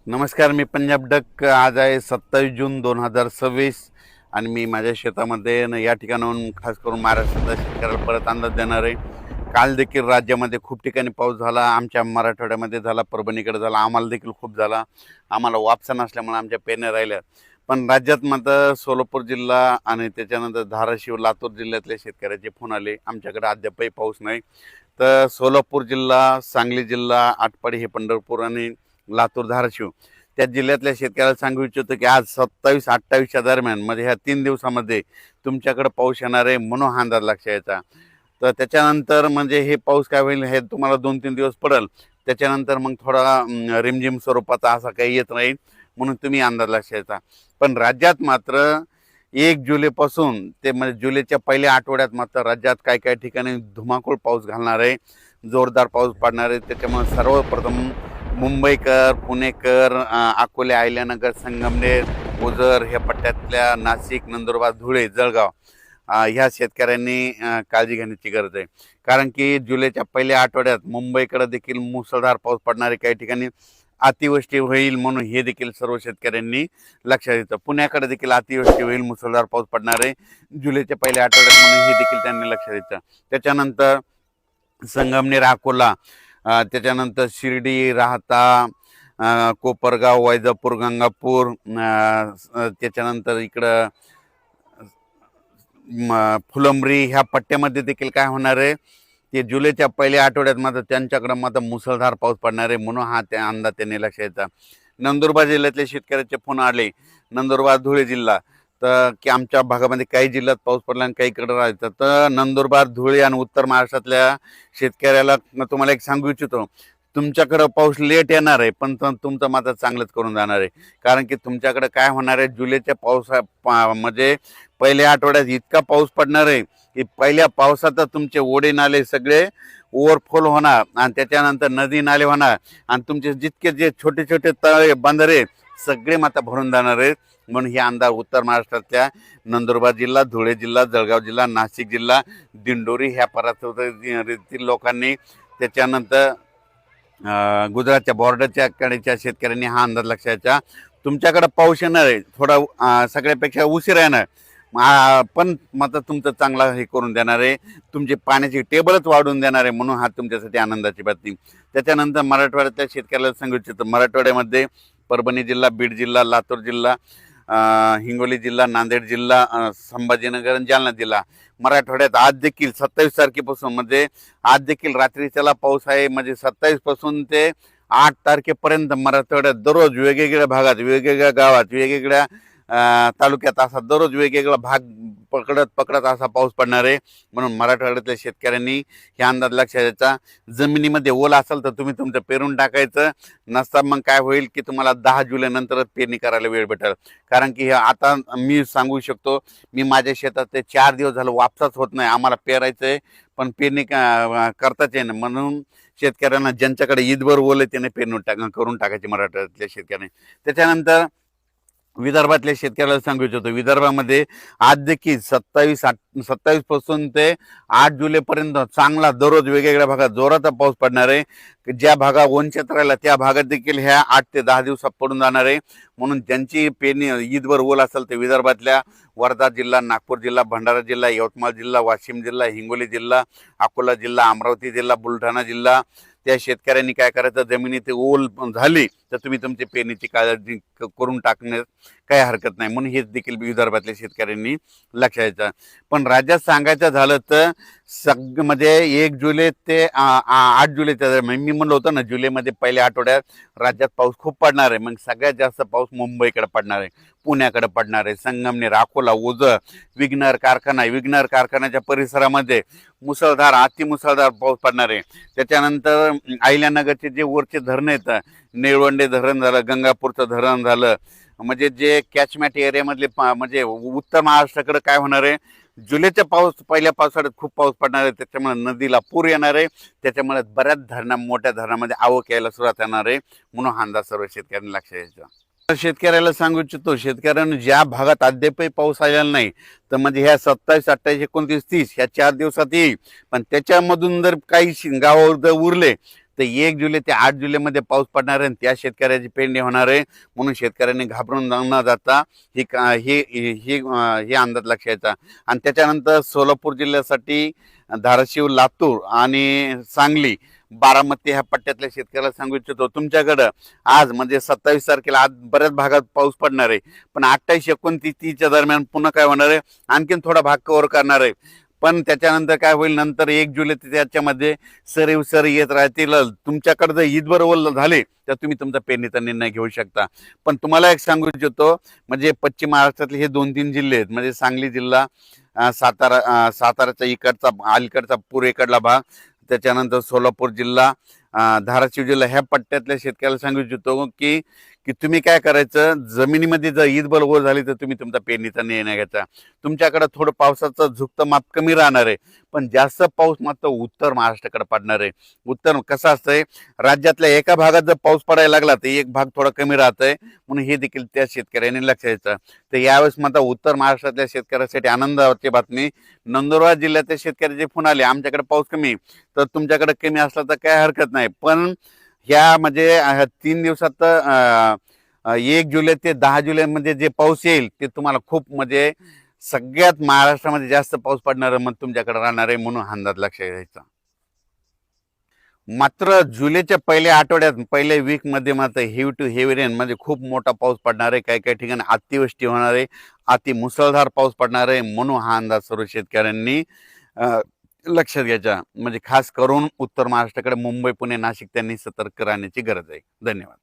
नमस्कार, मी पंजाब डक. आज आहे 27 जून 2026 आणि मी माझ्या शेतामध्ये या ठिकाणाहून खास करून महाराष्ट्रातल्या शेतकऱ्याला परत अंदाज देणार आहे. काल देखील राज्यामध्ये खूप ठिकाणी पाऊस झाला, आमच्या मराठवाड्यामध्ये झाला, परभणीकडे झाला, आम्हाला देखील खूप झाला. आम्हाला वापसा नसल्यामुळे आमच्या पेरण्या राहिल्या. पण राज्यात मात्र सोलापूर जिल्हा आणि त्याच्यानंतर धाराशिव लातूर जिल्ह्यातल्या शेतकऱ्याचे फोन आले, आमच्याकडे अद्यापही पाऊस नाही. तर सोलापूर जिल्हा, सांगली जिल्हा, आटपाडी हे पंढरपूर आणि लातूर धाराशिव त्या जिल्ह्यातल्या शेतकऱ्याला सांगू इच्छितो की आज 27-28च्या दरम्यान म्हणजे ह्या 3 दिवसामध्ये तुमच्याकडे पाऊस येणार आहे, म्हणून हा अंदाज लक्षात यायचा. तर त्याच्यानंतर म्हणजे हे पाऊस काय होईल हे तुम्हाला 2-3 दिवस पडेल, त्याच्यानंतर मग थोडा रिमझिम स्वरूपाचा असा काही येत राहील, म्हणून तुम्ही अंदाज लक्षात यायचा. पण राज्यात मात्र 1 जुलैपासून ते म्हणजे जुलैच्या पहिल्या आठवड्यात मात्र राज्यात काही काही ठिकाणी धुमाकूळ पाऊस घालणार आहे, जोरदार पाऊस पडणार आहे. त्याच्यामुळे सर्वप्रथम मुंबईकर, पुणेकर, अकोले, अहिल्यानगर, संगमनेर, ओझर ह्या पट्ट्यातल्या नाशिक, नंदुरबार, धुळे, जळगाव ह्या शेतकऱ्यांनी काळजी घेण्याची गरज आहे. कारण की जुलैच्या पहिल्या आठवड्यात मुंबईकडे देखील मुसळधार पाऊस पडणार आहे, काही ठिकाणी अतिवृष्टी होईल, म्हणून हे देखील सर्व शेतकऱ्यांनी लक्षात घ्यायचं. पुण्याकडे देखील अतिवृष्टी होईल, मुसळधार पाऊस पडणार आहे जुलैच्या पहिल्या आठवड्यात, म्हणून हे देखील त्यांनी लक्षात घ्यायचं. त्याच्यानंतर संगमनेर, अकोला, त्याच्यानंतर शिर्डी, राहता, कोपरगाव, वैजापूर, गंगापूर, त्याच्यानंतर इकडं फुलंब्री ह्या पट्ट्यामध्ये देखील काय होणार आहे, ते जुलैच्या पहिल्या आठवड्यात मात्र त्यांच्याकडं मात्र मुसळधार पाऊस पडणार आहे, म्हणून हा त्या अंदाज त्यांनी लक्षात येतात. नंदुरबार जिल्ह्यातले शेतकऱ्याचे फोन आले, नंदुरबार, धुळे जिल्हा, तर की आमच्या भागामध्ये काही जिल्ह्यात पाऊस पडला आणि काहीकडे राहायचं. तर नंदुरबार, धुळे आणि उत्तर महाराष्ट्रातल्या शेतकऱ्याला तुम्हाला एक सांगू इच्छितो, तुमच्याकडं पाऊस लेट येणार आहे, पण तुमचं मात्र चांगलंच करून जाणार आहे. कारण की तुमच्याकडे काय होणार आहे, जुलैच्या म्हणजे पहिल्या आठवड्यात इतका पाऊस पडणार आहे की पहिल्या पावसात तुमचे ओढे नाले सगळे ओव्हरफ्लो होणार आणि त्याच्यानंतर नदी नाले होणार आणि तुमचे जितके जे छोटे छोटे तळे बंधारे सगळे मात्र भरून जाणार आहेत. म्हणून हे अंदाज उत्तर महाराष्ट्रातल्या नंदुरबार जिल्हा, धुळे जिल्हा, जळगाव जिल्हा, नाशिक जिल्हा, दिंडोरी ह्या परिसरातील लोकांनी, त्याच्यानंतर गुजरातच्या बॉर्डरच्या कडेच्या शेतकऱ्यांनी हा अंदाज लक्षात घ्यायचा. तुमच्याकडे पाऊस येणार आहे, थोडा सगळ्यापेक्षा उशीर येणार, पण मात्र तुमचं चांगला हे करून देणार आहे, तुमची पाण्याची टेबलच वाढवून देणार आहे, म्हणून हा तुमच्यासाठी आनंदाची बातमी. त्याच्यानंतर मराठवाड्यातल्या शेतकऱ्याला सांगू इच्छितो, मराठवाड्यामध्ये परभणी जिल्हा, बीड जिल्हा, लातूर जिल्हा, हिंगोली जिल्हा, नांदेड जिल्हा, संभाजीनगर आणि जालना जिल्हा, मराठवाड्यात आज देखील 27 तारखेपासून म्हणजे आज देखील रात्रीच्याला पाऊस आहे. म्हणजे 27 पासून ते 8 तारखेपर्यंत मराठवाड्यात दररोज वेगवेगळ्या भागात, वेगवेगळ्या गावात, वेगवेगळ्या तालुक्यात असा दररोज वेगवेगळा भाग पकडत असा पाऊस पडणार आहे. म्हणून मराठवाड्यातल्या शेतकऱ्यांनी हे अंदाज लक्षात घ्यायचा. जमिनीमध्ये ओल असेल तर तुम्ही तुमचं पेरून टाकायचं, नसता मग काय होईल की तुम्हाला 10 जुलै नंतरच पेरणी करायला वेळ भेटेल. कारण की हे आता मी सांगू शकतो, मी माझ्या शेतात ते 4 दिवस झालं वापसाच होत नाही, आम्हाला पेरायचं आहे पण पेरणी करताच येईल. म्हणून शेतकऱ्यांना ज्यांच्याकडे ईदभर ओल आहे त्याने पेरणी करून टाकायची मराठवाड्यातल्या शेतकऱ्यांनी. त्याच्यानंतर विदर्भातल्या शेतकऱ्याला सांगू इच्छितो, विदर्भामध्ये आज देखील 27 पासून ते 8 जुलैपर्यंत चांगला दररोज वेगवेगळ्या भागात जोराचा पाऊस पडणार आहे. ज्या भागात वंचित राहिला त्या भागात देखील ह्या 8 ते 10 दिवसात पडून जाणार आहे. म्हणून ज्यांची पेरणी ईदभर ओल असेल ते विदर्भातल्या वर्धा जिल्हा, नागपूर जिल्हा, भंडारा जिल्हा, यवतमाळ जिल्हा, वाशिम जिल्हा, हिंगोली जिल्हा, अकोला जिल्हा, अमरावती जिल्हा, बुलढाणा जिल्हा, त्या शेतकऱ्यांनी काय करायचं, जमिनीत ओल झाली तर तुम्ही तुमची पेरणीची काळजी करून टाकण्यास काही हरकत नाही, म्हणून हेच देखील विदर्भातल्या शेतकऱ्यांनी लक्षात घ्यायचं. पण राज्यात सांगायचं झालं तर म्हणजे 1 जुलै ते 8 जुलैच्या दरम्यान मी म्हणलं होतं ना, जुलैमध्ये पहिल्या आठवड्यात राज्यात पाऊस खूप पडणार आहे. मग सगळ्यात जास्त पाऊस मुंबईकडे पडणार आहे, पुण्याकडे पडणार आहे, संगमनेर, अकोला, ओझर, विघ्नर कारखान्याच्या परिसरामध्ये मुसळधार, अतिमुसळधार पाऊस पडणार आहे. त्याच्यानंतर अहिल्यानगरचे जे वरचे धरण आहेत, निळवंडे धरण झालं, गंगापूरचं धरण झालं, म्हणजे जे कॅचमॅट एरियामधले म्हणजे उत्तर महाराष्ट्राकडे काय होणार आहे, जुलैच्या पहिल्या पावसाळ्यात खूप पाऊस पडणार आहे, त्याच्यामुळे नदीला पूर येणार आहे, त्याच्यामुळे बऱ्याच मोठ्या धरणामध्ये आवक यायला सुरुवात येणार आहे. म्हणून हा अंदाज सर्व शेतकऱ्यांनी लक्षात घ्यायचा. शेतकऱ्याला सांगू इच्छितो, शेतकऱ्यांना ज्या भागात अद्यापही पाऊस आलेला नाही तर म्हणजे ह्या 27, 28, 29, 30 ह्या 4 दिवसात येईल. पण त्याच्यामधून जर काही गावावर जर उरले तर 1 जुलै ते 8 जुलैमध्ये पाऊस पडणार आहे आणि त्या शेतकऱ्याची पेरणी होणार आहे. म्हणून शेतकऱ्यांनी घाबरून न जाता ही हे अंदाज लक्षात घ्यायचा. आणि त्याच्यानंतर सोलापूर जिल्ह्यासाठी धाराशिव, लातूर आणि सांगली, बारामती ह्या पट्ट्यातल्या शेतकऱ्याला सांगू इच्छितो, तुमच्याकडं आज म्हणजे 27 तारखेला आज बऱ्याच भागात पाऊस पडणार आहे. पण 28-29-30च्या दरम्यान पुन्हा काय होणार आहे, आणखीन थोडा भाग कव्हर करणार आहे. पण त्याच्यानंतर काय होईल, नंतर 1 जुलै ते त्याच्यामध्ये सरी येत राहतील. तुमच्याकडे जर ईदबरोबर झाले तर तुम्ही तुमचा पेरणीचा निर्णय घेऊ शकता. पण तुम्हाला एक सांगू इच्छितो, म्हणजे पश्चिम महाराष्ट्रातले हे 2-3 जिल्हे आहेत, म्हणजे सांगली जिल्हा, साताराचा इकडचा अलीकडचा पूर्वेकडला भाग, त्याच्यानंतर सोलापूर जिल्हा, धाराशिव जिल्हा, ह्या पट्ट्यातल्या शेतकऱ्याला सांगू इच्छितो की की तुम्ही काय करायचं, जमिनीमध्ये जर ईद बरोबर झाली तर तुम्ही तुमचा पेरणीचा निर्णय घ्यायचा. तुमच्याकडे थोडं पावसाचं झुकतं माप कमी राहणार आहे, पण जास्त पाऊस मात्र उत्तर महाराष्ट्राकडे पडणार आहे. उत्तर कसं असतंय, राज्यातल्या एका भागात जर पाऊस पडायला लागला तर एक भाग थोडा कमी राहतंय, म्हणून हे देखील त्या शेतकऱ्यांनी लक्ष द्यायचं. तर यावेळेस मात्र उत्तर महाराष्ट्रातल्या शेतकऱ्यासाठी आनंदाची बातमी, नंदुरबार जिल्ह्यातल्या शेतकऱ्याचे फोन आले, आमच्याकडे पाऊस कमी, तर तुमच्याकडे कमी असला तर काय हरकत नाही. पण ह्या म्हणजे 3 दिवसात 1 जुलै ते 10 जुलैमध्ये जे पाऊस येईल ते तुम्हाला खूप म्हणजे सगळ्यात महाराष्ट्रामध्ये जास्त पाऊस पडणार मग तुमच्याकडे राहणार आहे, म्हणून अंदाज लक्षात घ्यायचा. मात्र जुलैच्या पहिल्या आठवड्यात, पहिल्या वीकमध्ये मात्र हेवी टू हेवी रेन म्हणजे खूप मोठा पाऊस पडणार आहे. काही काही ठिकाणी अतिवृष्टी होणार आहे, अति मुसळधार पाऊस पडणार आहे. म्हणून हा अंदाज सर्व शेतकऱ्यांनी लक्षात घ्यायचा. म्हणजे खास करून उत्तर महाराष्ट्राकडे मुंबई, पुणे, नाशिक त्यांनी सतर्क राहण्याची गरज आहे. धन्यवाद.